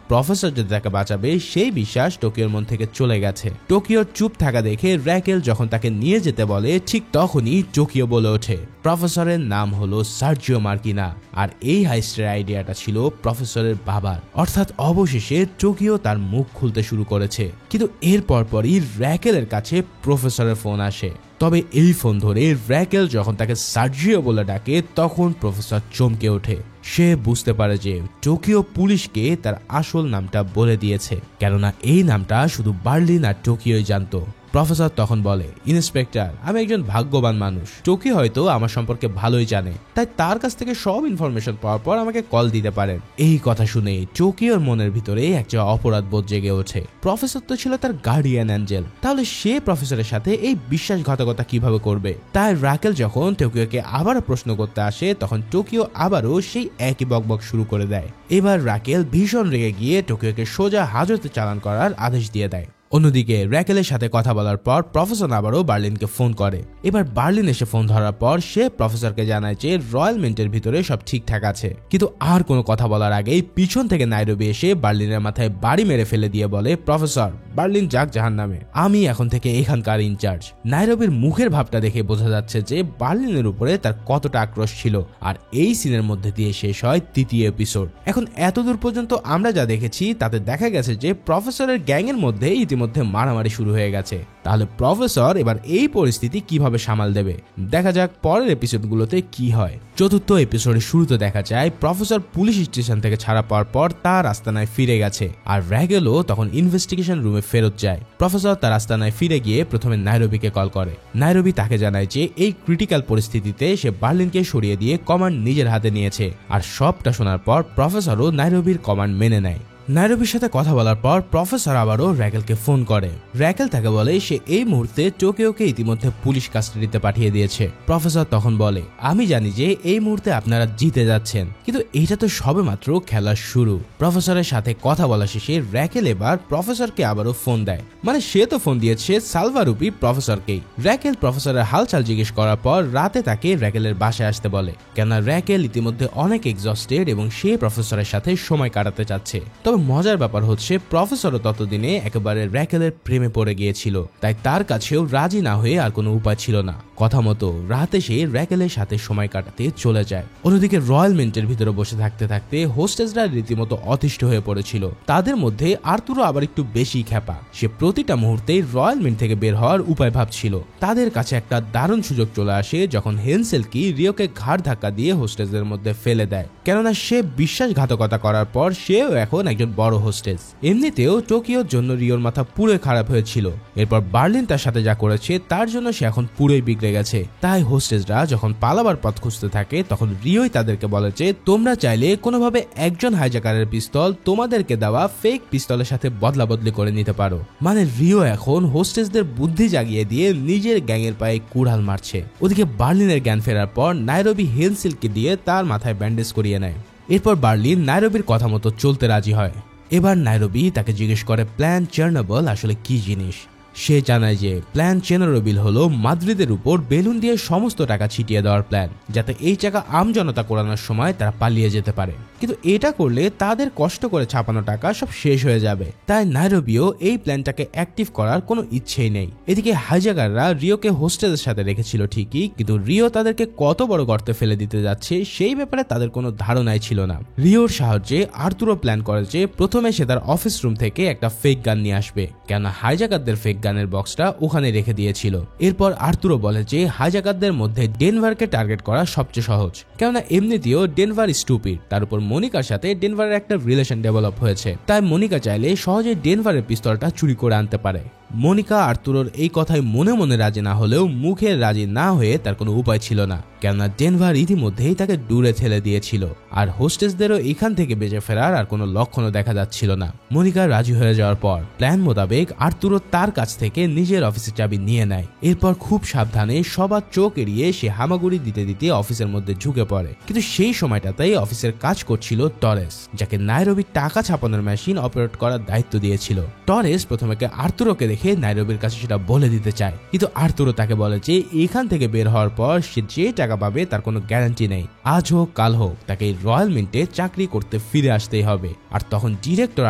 প্রফেসর যদি তাকে বাঁচাবে সেই বিশ্বাস টোকিওর মন থেকে চলে গেছে। টোকিওর চুপ থাকা দেখে র্যাকেল যখন তাকে নিয়ে যেতে বলে ঠিক তখনই টোকিও বলে ওঠে প্রফেসরের নাম হলো সার্জিও মার্কিনা, আর এই হাইস্টের আইডিয়াটা ছিল প্রফেসরের বাবার। অর্থাৎ অবশেষে টোকিও তার মুখ খুলতে শুরু করেছে। কিন্তু এর পরপরই র্যাকেলের কাছে প্রফেসরের ফোন আসে। তবে এই ফোন ধরে র্যাকেল যখন তাকে সার্জিও বলে ডাকে তখন প্রফেসর চমকে ওঠে। সে বুঝতে পারে যে টোকিও পুলিশকে তার আসল নামটা বলে দিয়েছে, কেননা এই নামটা শুধু বার্লিন আর টোকিওই জানতো। প্রফেসর তখন বলে ইন্সপেক্টর আমি একজন ভাগ্যবান মানুষ, টোকিও হয়তো আমার সম্পর্কে ভালোই জানে, তাই তার কাছ থেকে সব ইনফরমেশন পাওয়ার পর আমাকে কল দিতে পারেন। এই কথা শুনে টোকিওর মনের ভিতরে একটা অপরাধ বোধ জেগে ওঠে। প্রফেসর তো ছিল তার গার্ডিয়ান অ্যাঞ্জেল, তাহলে সে প্রফেসরের সাথে এই বিশ্বাসঘাতকতা কিভাবে করবে? তাই র্যাকেল যখন টোকিওকে আবারও প্রশ্ন করতে আসে তখন টোকিও আবারও সেই একই বকবক শুরু করে দেয়। এবার র্যাকেল ভীষণ রেগে গিয়ে টোকিওকে সোজা হাজতে চালান করার আদেশ দিয়ে দেয়। অন্যদিকে র্যাকেলের সাথে কথা বলার পর প্রফেসর আবারও বার্লিনকে ফোন করে। এবার বার্লিন এসে ফোন ধরার পর সে প্রফেসরকে জানায় যে রয়্যাল মিন্টের ভিতরে সব ঠিকঠাক আছে। কিন্তু আর কোনো কথা বলার আগেই পিছন থেকে নাইরোবি এসে বার্লিনের মাথায় বাড়ি মেরে ফেলে দিয়ে বলে প্রফেসর বার্লিন যাক জাহান্নামে, আমি এখন থেকে এখানকার ইনচার্জ। নাইরোবির মুখের ভাবটা দেখে বোঝা যাচ্ছে যে বার্লিনের উপরে তার কতটা আক্রোশ ছিল। আর এই সিনের মধ্যে দিয়ে শেষ হয় 3য় এপিসোড। এখন এতদূর পর্যন্ত আমরা যা দেখেছি তাতে দেখা গেছে যে প্রফেসরের গ্যাংয়ের মধ্যে মধ্যে মারামারি শুরু হয়ে গেছে। তাহলে প্রফেসর এবার এই পরিস্থিতি কিভাবে সামাল দেবে? দেখা যাক পরের এপিসোডগুলোতে কি হয়। 4র্থ এপিসোডের শুরুতে দেখা যায় প্রফেসর পুলিশ স্টেশন থেকে ছাড়া পাওয়ার পর তার আস্তানায় ফিরে গেছে, আর র্যাকেলও তখন ইনভেস্টিগেশন রুমে ফেরত যায়। প্রফেসর তার আস্তানায় ফিরে গিয়ে প্রথমে নাইরোবিকে কল করে। নাইরোবি তাকে জানায় যে এই ক্রিটিক্যাল পরিস্থিতিতে সে বার্লিনকে সরিয়ে দিয়ে কমান্ড নিজের হাতে নিয়েছে। আর সবটা শোনার পর প্রফেসরও নাইরোবির কমান্ড মেনে নেয়। নাইরোবির সাথে কথা বলার পর প্রফেসর আবারও র্যাকেলকে ফোন করে। র্যাকেল তাকে বলে সে এই মুহূর্তে টোকিওকে ইতিমধ্যে পুলিশ কাস্টাডিতে পাঠিয়ে দিয়েছে। প্রফেসর তখন বলে আমি জানি যে এই মুহূর্তে আপনারা জিতে যাচ্ছেন, কিন্তু এটা তো সবেমাত্র খেলার শুরু। প্রফেসরের সাথে কথা বলা শেষে র্যাকেল এবার প্রফেসরকে আবারও ফোন দেয়, মানে সে তো ফোন দিয়েছে সালভারুপি প্রফেসরকেই। র্যাকেল প্রফেসরের হালচাল জিজ্ঞেস করার পর রাতে তাকে র্যাকেলের বাসায় আসতে বলে, কেননা র্যাকেল ইতিমধ্যে অনেক এক্সস্টেড এবং সে প্রফেসরের সাথে সময় কাটাতে চাচ্ছে। তবে মজার ব্যাপার হচ্ছে প্রফেসরও ততদিনে একেবারে র্যাকেলের প্রেমে পড়ে গিয়েছিল, তাই তার কাছেও রাজি না হয়ে আর কোনো উপায় ছিল না। কথা মতো রাতে সে র্যাকেলের সাথে সময় কাটাতে চলে যায়। অন্যদিকে রয়্যাল মিন্টের ভিতরে বসে থাকতে থাকতে হোস্টেসরা রীতিমতো অতিষ্ঠ হয়ে পড়েছিল। তাদের মধ্যে আর্তুরও আবার একটু বেশি খ্যাপা। সে প্রতিটা মুহূর্তেই রয়্যাল মিন্ট থেকে বের হওয়ার উপায় ভাবছিল। তাদের কাছে একটা দারুণ সুযোগ চলে আসে যখন হেনসেলকি রিওকে ঘাড় ধাক্কা দিয়ে হোস্টেসদের মধ্যে ফেলে দেয়, কেননা সে বিশ্বাসঘাতকতা করার পর সেও এখন একজন বড় হোস্টেস। এমনিতেও টোকিওর জন্য রিওর মাথা পুরো খারাপ হয়েছিল। এরপর বার্লিন তার সাথে যা করেছে তার জন্য সে এখন পুরোই বিগড়ে গেছে। তাই হোস্টেসরা যখন পালাবার পথ খুঁজতে থাকে তখন রিওই তাদেরকে বলে যে তোমরা চাইলে কোনোভাবে একজন হাইজ্যাকারের পিস্তল তোমাদেরকে দেওয়া ফেক পিস্তলের সাথে বদলা বদলি করে নিতে পারো। মানে রিও এখন হোস্টেসদের বুদ্ধি জাগিয়ে দিয়ে নিজের গ্যাংয়ের পায়ে কুড়াল মারছে। ওদিকে বার্লিনের জ্ঞান ফেরার পর নাইরোবি হেনসেলকে দিয়ে তার মাথায় ব্যান্ডেজ করিয়ে নেয়। এরপর বার্লিন নাইরোবির কথা মতো চলতে রাজি হয়। এবার নাইরোবি তাকে জিজ্ঞেস করে প্ল্যান চেরনোবিল আসলে কি জিনিস। সে জানায় যে প্ল্যান চেরনোবিল হলো মাদ্রিদের উপর বেলুন দিয়ে সমস্ত টাকা ছিটিয়ে দেওয়ার প্ল্যান, যাতে এই টাকা আমজনতা কোরানোর সময় তারা পালিয়ে যেতে পারে। কিন্তু এটা করলে তাদের কষ্ট করে ছাপানো টাকা সব শেষ হয়ে যাবে। তাই নাইরোবিও এই প্ল্যানটাকে অ্যাক্টিভ করার কোনো ইচ্ছেই নেই। এদিকে হাইজ্যাকাররা রিওকে হোস্টেলের সাথে রেখেছিল ঠিকই, কিন্তু রিও তাদেরকে কত বড় গর্তে ফেলে দিতে যাচ্ছে সেই ব্যাপারে তাদের কোনো ধারণাই ছিল না। রিওর সাহায্যে আর্তুরো প্ল্যান করে যে প্রথমে সে তার অফিস রুম থেকে একটা ফেক গান নিয়ে আসবে, কেননা হাইজ্যাকারদের ফেক গানের বক্সটা ওখানে রেখে দিয়েছিল। এরপর আর্তুরো বলে যে হাইজ্যাকারদের মধ্যে ডেনভারকে টার্গেট করা সবচেয়ে সহজ, কেননা এমনিতেও ডেনভার স্টুপিড, তার উপর মনিকার সাথে ডেনভারের একটা রিলেশন ডেভেলপ হয়েছে। তাই মনিকা চাইলে সহজে ডেনভারের পিস্তলটা চুরি করে আনতে পারে। মনিকা আর্তুরোর এই কথায় মনে মনে রাজি না হলেও মুখে রাজি না হয়ে তার কোনো উপায় ছিল না, কেননা ডেনভার ইতিমধ্যেই তাকে দূরে ঠেলে দিয়েছিল আর হোস্টেসদেরও এখান থেকে বেঁচে ফেরার আর কোনো লক্ষণও দেখা যাচ্ছিল না। মনিকা রাজি হয়ে যাওয়ার পর প্ল্যান মোতাবেক আর্তুরো তার কাছ থেকে নিজের অফিসের চাবি নিয়ে নেয়। এরপর খুব সাবধানে সবার চোখ এড়িয়ে সে হামাগুড়ি দিতে দিতে অফিসের মধ্যে ঢুকে পড়ে। কিন্তু সেই সময়টাতেই অফিসের কাজ করছিল টরেস, যাকে নাইরোবি টাকা ছাপানোর মেশিন অপারেট করার দায়িত্ব দিয়েছিল। টরেস প্রথমে আর্তুরোকে দেখে নাইরোবির কাছে সেটা বলে দিতে চায়, কিন্তু আর্তুরো তাকে বলে যে এখান থেকে বের হওয়ার পর সে যে টাকা পাবে তার কোনো গ্যারান্টি নেই। আজ হোক কাল হোক তাকে রয়্যাল মিন্টে চাকরি করতে ফিরে আসতেই হবে, আর তখন ডিরেক্টর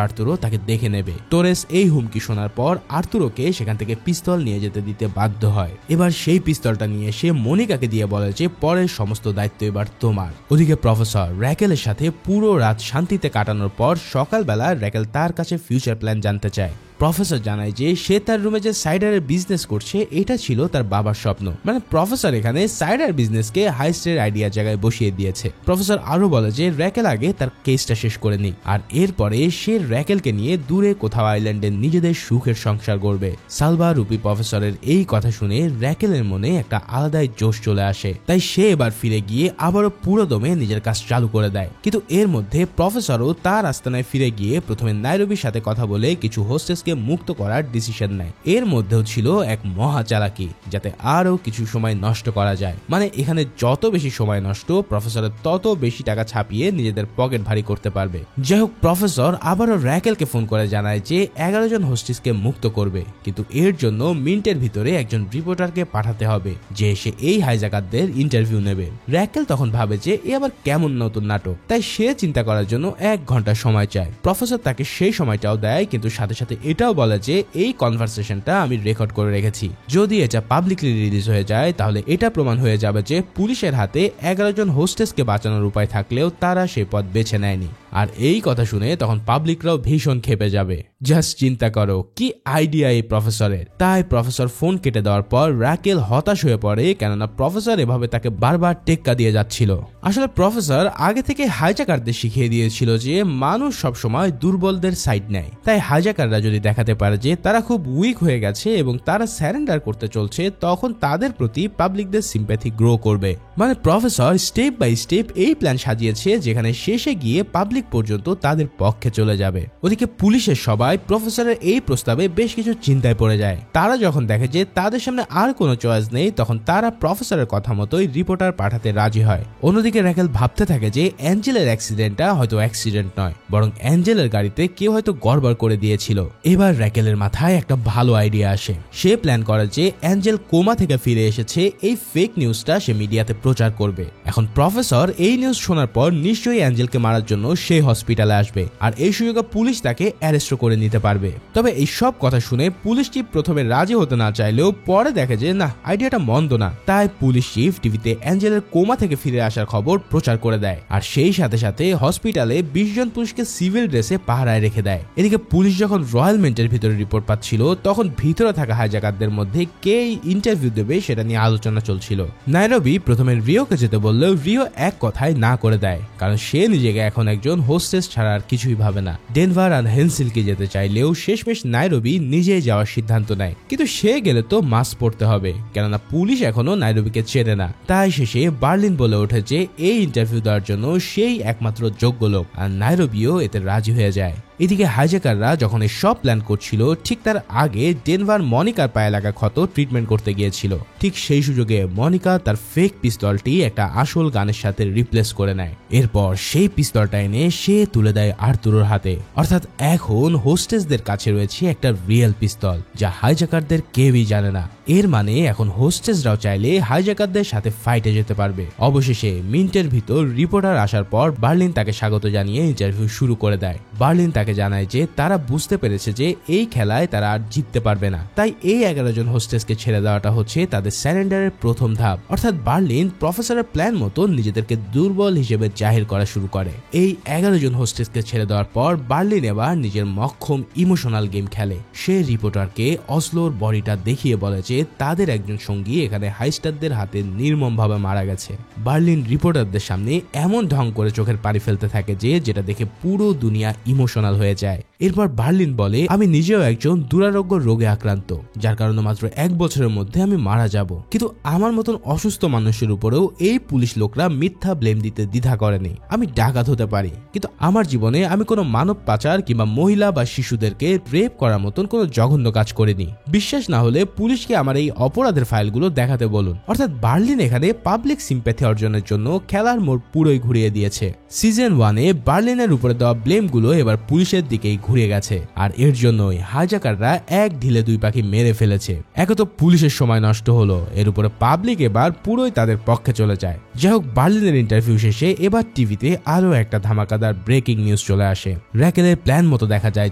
আর্তুরো তাকে দেখে নেবে। টোরেস এই হুমকি শোনার পর আর্তুরোকে সেখান থেকে পিস্তল নিয়ে যেতে দিতে বাধ্য হয়। এবার সেই পিস্তলটা নিয়ে সে মনিকাকে দিয়ে বলে যে পরের সমস্ত দায়িত্ব এবার তোমার। ওদিকে প্রফেসর র্যাকেলের সাথে পুরো রাত শান্তিতে কাটানোর পর সকালবেলা র্যাকেল তার কাছে ফিউচার প্ল্যান জানতে চায়। প্রফেসর জানায় যে সে তার রুমে যে সাইডারের বিজনেস করছে এটা ছিল তার বাবার স্বপ্ন। মানে প্রফেসর এখানে সাইডার বিজনেসকে হাইস্টের আইডিয়া জায়গায় বসিয়ে দিয়েছে। প্রফেসর আরো বলে যে র্যাকেল আগে তার কেসটা শেষ করে নি, আর এরপরে সে র্যাকেলকে নিয়ে দূরে কোথাও আইল্যান্ডে নিজেদের সুখের সংসার গড়বে। সালভা রূপী প্রফেসরের এই কথা শুনে র্যাকেলের মনে একটা আলাদাই জোশ চলে আসে, তাই সে এবার ফিরে গিয়ে আবারও পুরো দমে নিজের কাজ চালু করে দেয়। কিন্তু এর মধ্যে প্রফেসরও তার আস্তানায় ফিরে গিয়ে প্রথমে নাইরোবির সাথে কথা বলে কিছু হোস্টেস মুক্ত করার ডিসিশন নেয়। এর মধ্যেও ছিল এক মহা চালাকি, যাতে আরো কিছু সময় নষ্ট করা যায়। মানে এখানে যত বেশি সময় নষ্ট, প্রফেসরের তত বেশি টাকা ছাপিয়ে নিজেদের পকেট ভারী করতে পারবে। যাই হোক, প্রফেসর আবারও র্যাকেলকে ফোন করে জানায় যে 11 জন হোস্টেসকে মুক্ত করবে, কিন্তু এর জন্য মিন্টের ভিতরে একজন রিপোর্টারকে পাঠাতে হবে যে সে এই হাইজ্যাকারদের ইন্টারভিউ নেবে। র্যাকেল তখন ভাবে যে এ আবার কেমন নতুন নাটক, তাই সে চিন্তা করার জন্য 1 ঘন্টা সময় চায়। প্রফেসর তাকে সেই সময়টাও দেয়, কিন্তু সাথে সাথে এটাও বলে যে এই কনভারসেশনটা আমি রেকর্ড করে রেখেছি, যদি এটা পাবলিকলি রিলিজ হয়ে যায় তাহলে এটা প্রমাণ হয়ে যাবে যে পুলিশের হাতে 11 জন হোস্টেসকে বাঁচানোর উপায় থাকলেও তারা সেই পথ বেছে নেয়নি। আর এই কথা শুনে তখন পাবলিকরাও ভীষণ ক্ষেপে যাবে। জাস্ট চিন্তা করো কি আইডিয়া এই প্রফেসরের। তাই প্রফেসর ফোন কেটে দেওয়ার পর র্যাকেল হতাশ হয়ে পড়ে, কেননা প্রফেসর এভাবে তাকে বারবার টেক্কা দিয়ে যাচ্ছিল। আসলে প্রফেসর আগে থেকে হাইজ্যাকারদের শিখিয়ে দিয়েছিল যে মানুষ সবসময় দুর্বলদের সাইড নেয়। তাই হাইজ্যাকাররা যদি দেখাতে পারে যে তারা খুব উইক হয়ে গেছে এবং তারা স্যারেন্ডার করতে চলছে, তখন তাদের প্রতি পাবলিকদের সিম্প্যাথি গ্রো করবে। মানে প্রফেসর স্টেপ বাই স্টেপ এই প্ল্যান সাজিয়েছে যেখানে শেষে গিয়ে পাবলিক পর্যন্ত তাদের পক্ষে চলে যাবে। ওদিকে পুলিশের সবাই প্রফেসরের এই প্রস্তাবে বেশ কিছু চিন্তায় পড়ে যায়। তারা যখন দেখে যে তাদের সামনে আর কোনো চয়েস নেই, তখন তারা প্রফেসরের কথা মতোই রিপোর্টার পাঠাতে রাজি হয়। অন্যদিকে র্যাকেল ভাবতে থাকে যে অ্যাঞ্জেলের অ্যাক্সিডেন্টটা হয়তো অ্যাক্সিডেন্ট নয়, বরং অ্যাঞ্জেলের গাড়িতে কেউ হয়তো গড়বড় করে দিয়েছিল। এবার র্যাকেলের মাথায় একটা ভালো আইডিয়া আসে। সে প্ল্যান করে যে অ্যাঞ্জেল কোমা থেকে ফিরে এসেছে, এই ফেক নিউজটা সে মিডিয়াতে প্রচার করবে। এখন প্রফেসর এই নিউজ শোনার পর নিশ্চয়ই অ্যাঞ্জেলকে মারার জন্য সে হসপিটালে আসবে, আর এই সুযোগে পুলিশ তাকে অ্যারেস্ট করে নিতে পারবে। তবে এই সব কথা শুনে পুলিশ চিফ প্রথমে রাজি হতে না চাইলেও পরে দেখে যে না, আইডিয়াটা মন্দ না। তাই পুলিশ চিফ টিভিতে অ্যাঞ্জেলের কোমা থেকে ফিরে আসার খবর প্রচার করে দেয়, আর সেই সাথে সাথে হসপিটালে 20 জন পুলিশকে সিভিল ড্রেসে পাহারায় রেখে দেয়। এদিকে পুলিশ যখন রয়্যাল মিন্টের ভিতরে রিপোর্ট পাচ্ছিল, তখন ভিতরে থাকা হাইজ্যাকারদের মধ্যে কে ইন্টারভিউ দেবে সেটা নিয়ে আলোচনা চলছিল। নাইরোবি প্রথমে রিওকে যেতে বললেও রিও এক কথায় না করে দেয়, কারণ সে নিজেকে এখন একজন হোস্টেস ছাড়া আর কিছুই ভাবে না। ডেনভার আর হেলসিঙ্কি যেতে চাইলেও শেষমেশ নাইরোবি নিজেই যাওয়ার সিদ্ধান্ত নেয়, কিন্তু সে গেলে তো মাস্ক পরতে হবে, কেননা পুলিশ এখনো নাইরোবিকে চেনে না। তাই শেষে বার্লিন বলে ওঠে যে এই ইন্টারভিউ দেওয়ার জন্য সেই একমাত্র যোগ্য লোক, আর নাইরোবিও এতে রাজি হয়ে যায়। এদিকে হাইজ্যাকাররা যখন এই সব প্ল্যান করছিল ঠিক তার আগে ডেনভার মনিকার পায়ে লাগা ক্ষত ট্রিটমেন্ট করতে গিয়েছিল। ঠিক সেই সুযোগে মনিকা তার ফেক পিস্তলটি একটা আসল গানের সাথে রিপ্লেস করে নেয়। এরপর সেই পিস্তলটা এনে সে তুলে দেয় আর্তুরোর হাতে। অর্থাৎ এখন হোস্টেসদের কাছে রয়েছে একটা রিয়েল পিস্তল, যা হাইজ্যাকারদের কেউই জানে না। এর মানে এখন হোস্টেসরাও চাইলে হাইজ্যাকারদের সাথে ফাইটে যেতে পারবে। অবশেষে মিন্টের ভিতর রিপোর্টার আসার পর বার্লিন তাকে স্বাগত জানিয়ে ইন্টারভিউ শুরু করে দেয়। বার্লিন তাকে জানায় যে তারা বুঝতে পেরেছে যে এই খেলায় তারা আর জিততে পারবে না, তাই এই 11 জন হোস্টেসকে ছেড়ে দেওয়াটা হচ্ছে তাদের স্যারেন্ডারের প্রথম ধাপ। অর্থাৎ বার্লিন প্রফেসরের প্ল্যান মতো নিজেদেরকে দুর্বল হিসেবে জাহির করা শুরু করে। এই 11 জন হোস্টেসকে ছেড়ে দেওয়ার পর বার্লিন এবার নিজের মক্ষম ইমোশনাল গেম খেলে। সে রিপোর্টারকে অসলোর বডিটা দেখিয়ে বলে যে তাদের একজন সঙ্গী এখানে হাইস্টারদের হাতে নির্মমভাবে মারা গেছে। বার্লিন রিপোর্টারদের সামনে এমন ঢং করে চোখের পানি ফেলতে থাকে যেটা দেখে পুরো দুনিয়া ইমোশনাল হয়ে যায়। এরপর বার্লিন বলে, আমি নিজেও একজন দুরারোগ্য রোগে আক্রান্ত, যার কারণে মাত্র 1 বছরের মধ্যে আমি মারা যাব। কিন্তু আমার মতন অসুস্থ মানুষের উপরেও এই পুলিশ লোকরা মিথ্যা ব্লেম দিতে দ্বিধা করেনি। আমি ডাকাত হতে পারি, কিন্তু আমার জীবনে আমি কোনো মানব পাচার কিংবা মহিলা বা শিশুদেরকে রেপ করার মতন কোনো জঘন্য কাজ করিনি। বিশ্বাস না হলে পুলিশকে আমার এই অপরাধের ফাইলগুলো দেখাতে বলুন। অর্থাৎ বার্লিন এখানে পাবলিক সিম্প্যাথি অর্জনের জন্য খেলার মোড় পুরোই ঘুরিয়ে দিয়েছে। সিজন 1-এ বার্লিনের উপরে দেওয়া ব্লেমগুলো এবার পুলিশের দিকেই ঘুরে গেছে, আর এর জন্যই হাইজ্যাকাররা এক ঢিলে 2 পাখি মেরে ফেলেছে। এক তো পুলিশের সময় নষ্ট হলো, এর উপরে পাবলিক এবার পুরোই তাদের পক্ষে চলে যায়। যাই হোক, বার্লিনের ইন্টারভিউ শেষে এবার টিভিতে আরো একটা ধামাকাদার ব্রেকিং নিউজ চলে আসে। র্যাকেলের প্ল্যান মতো দেখা যায়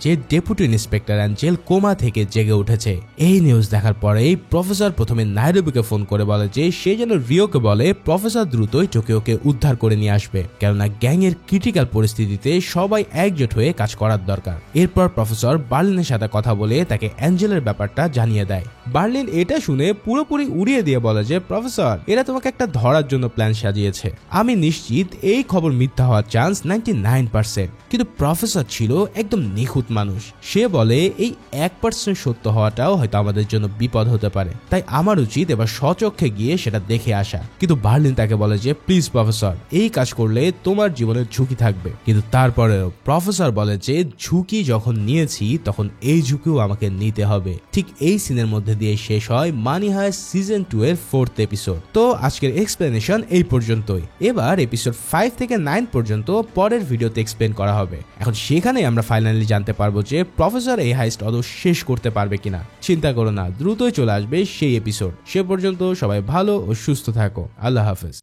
যে ডেপুটি ইন্সপেক্টর অ্যাঞ্জেল কোমা থেকে জেগে উঠেছে। এই নিউজ দেখার পরেই প্রফেসর প্রথমে নাইরোবিকে ফোন করে বলে যে সে যেন রিওকে বলে প্রফেসর দ্রুতই টোকিওকে উদ্ধার করে নিয়ে আসবে, কেননা গ্যাং এর ক্রিটিক্যাল পরিস্থিতিতে সবাই একজোট হয়ে কাজ করার দরকার। এরপর প্রফেসর বার্লিনের সাথে কথা বলে তাকে অ্যাঞ্জেলের ব্যাপারটা জানিয়ে দেয়। বার্লিন এটা শুনে পুরোপুরি উড়িয়ে দিয়ে বলে যে প্রফেসর, এরা তোমাকে একটা ধরার জন্য প্ল্যান সাজিয়েছে। আমি নিশ্চিত এই খবর মিথ্যা হওয়ার চান্স 99%। কিন্তু প্রফেসর ছিল একদম নিখুঁত মানুষ। সে বলে এই 1% সত্য হওয়াটাও হয়তো আমাদের জন্য বিপদ হতে পারে, তাই আমার উচিত এবার স্বচক্ষে গিয়ে সেটা দেখে আসা। কিন্তু বার্লিন তাকে বলে যে প্লিজ প্রফেসর, এই কাজ করলে তোমার জীবনের ঝুঁকি থাকবে। কিন্তু তারপরেও প্রফেসর বলে যে ঝুঁকি যখন নিয়েছি তখন এই ঝুঁকিও আমাকে নিতে হবে। ঠিক এই সিনের মধ্যে দিয়ে শেষ হয় মানি হাইস্ট সিজন 2 এর 4th এপিসোড। তো আজকের এক্সপ্লেনেশন এই পর্যন্তই। এবার এপিসোড 5 থেকে 9 পর্যন্ত পরের ভিডিওতে এক্সপ্লেন করা হবে। এখন সেখানে আমরা ফাইনালি জানতে পারবো যে প্রফেসর এই হাইস্ট আদৌ শেষ করতে পারবে কিনা। চিন্তা করো না, দ্রুতই চলে আসবে সেই এপিসোড। সে পর্যন্ত সবাই ভালো ও সুস্থ থাকো। আল্লাহ হাফেজ।